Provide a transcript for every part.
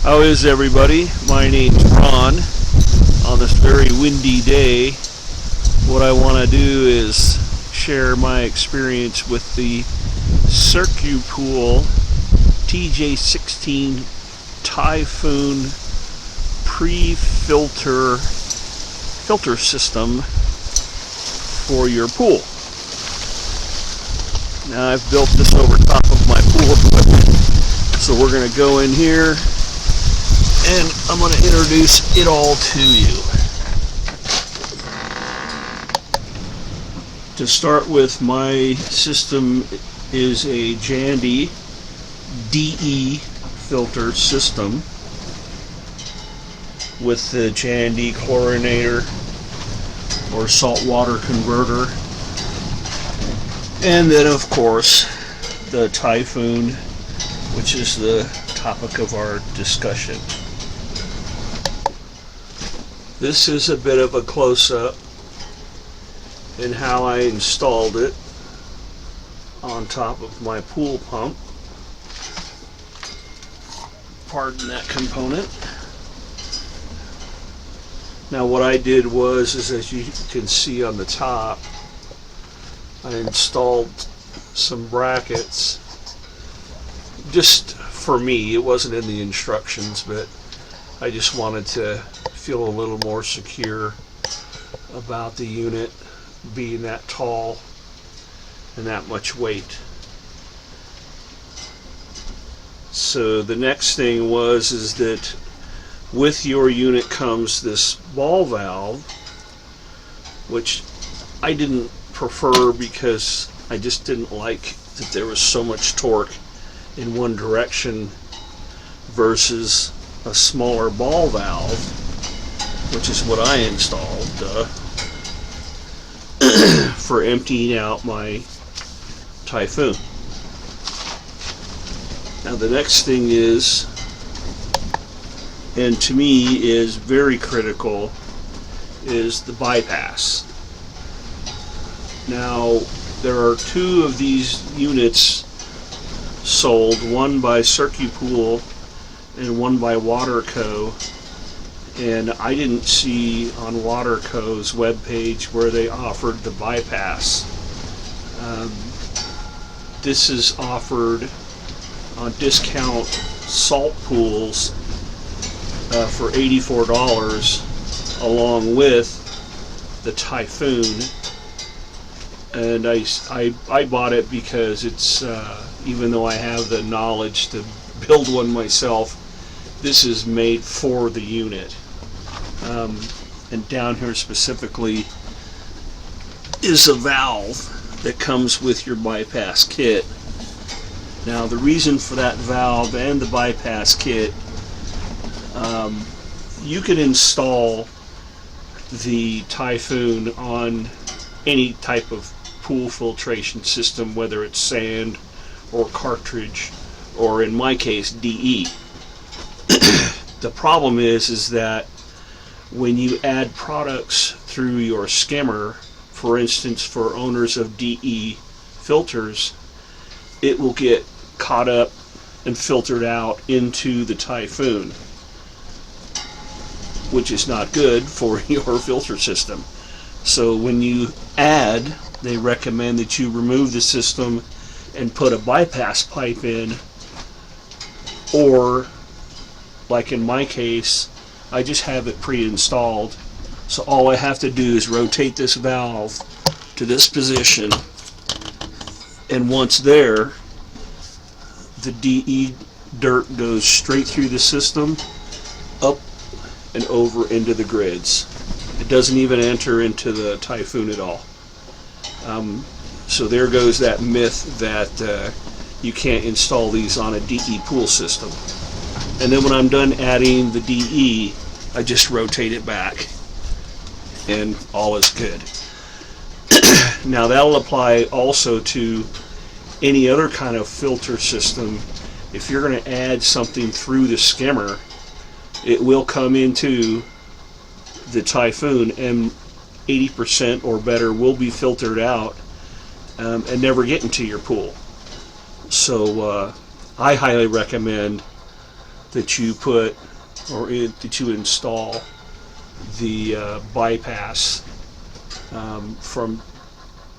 How is everybody? My name's Ron. On this very windy day, what I want to do is share my experience with the Circupool TJ-16 Typhoon PreFilter filter system for your pool. Now I've built this over top of my pool equipment, so we're going to go in here and I'm going to introduce it all to you. To start with, my system is a Jandy DE filter system with the Jandy chlorinator or saltwater converter, and then of course the Typhoon, which is the topic of our discussion. This is a bit of a close-up in how I installed it on top of my pool pump. Pardon that component. Now what I did was, as you can see on the top, I installed some brackets just for me. It wasn't in the instructions, but I just wanted to feel a little more secure about the unit being that tall and that much weight. So the next thing is that with your unit comes this ball valve, which I didn't prefer because I just didn't like that there was so much torque in one direction versus a smaller ball valve, which is what I installed for emptying out my Typhoon. Now the next thing is, and to me is very critical, is the bypass. Now there are two of these units sold, one by Circupool and one by Waterco, and I didn't see on Waterco's webpage where they offered the bypass. This is offered on discount salt pools for $84 along with the Typhoon, and I bought it because it's even though I have the knowledge to build one myself, this is made for the unit. And down here specifically is a valve that comes with your bypass kit. Now the reason for that valve and the bypass kit, you can install the Typhoon on any type of pool filtration system, whether it's sand or cartridge, or in my case DE. The problem is that when you add products through your skimmer, for instance for owners of DE filters, it will get caught up and filtered out into the Typhoon, which is not good for your filter system. So when you add, they recommend that you remove the system and put a bypass pipe in, or like in my case, I just have it pre-installed, so all I have to do is rotate this valve to this position, and once there, the DE dirt goes straight through the system, up and over into the grids. It doesn't even enter into the Typhoon at all. So there goes that myth that you can't install these on a DE pool system. And then when I'm done adding the DE, I just rotate it back and all is good. Now that'll apply also to any other kind of filter system. If you're going to add something through the skimmer, it will come into the Typhoon and 80% or better will be filtered out and never get into your pool. So I highly recommend that you put that you install the bypass from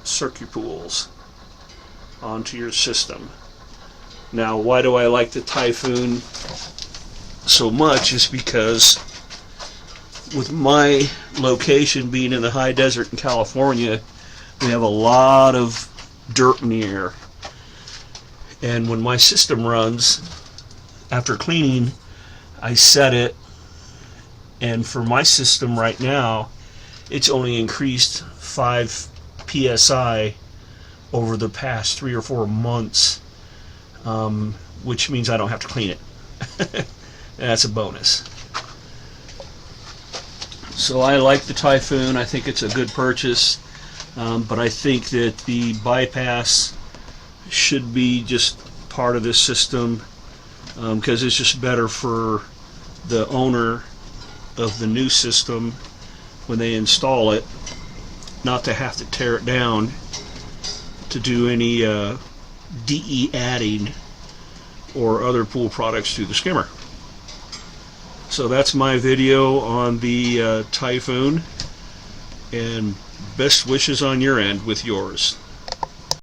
Circupools onto your system. Now, why do I like the Typhoon so much is because with my location being in the high desert in California, we have a lot of dirt in the air. And when my system runs, after cleaning, I set it, and for my system right now, it's only increased 5 psi over the past 3 or 4 months, which means I don't have to clean it. That's a bonus. So I like the Typhoon. I think it's a good purchase, but I think that the bypass should be just part of this system, because it's just better for the owner of the new system when they install it not to have to tear it down to do any DE adding or other pool products to the skimmer. So that's my video on the Typhoon, and best wishes on your end with yours.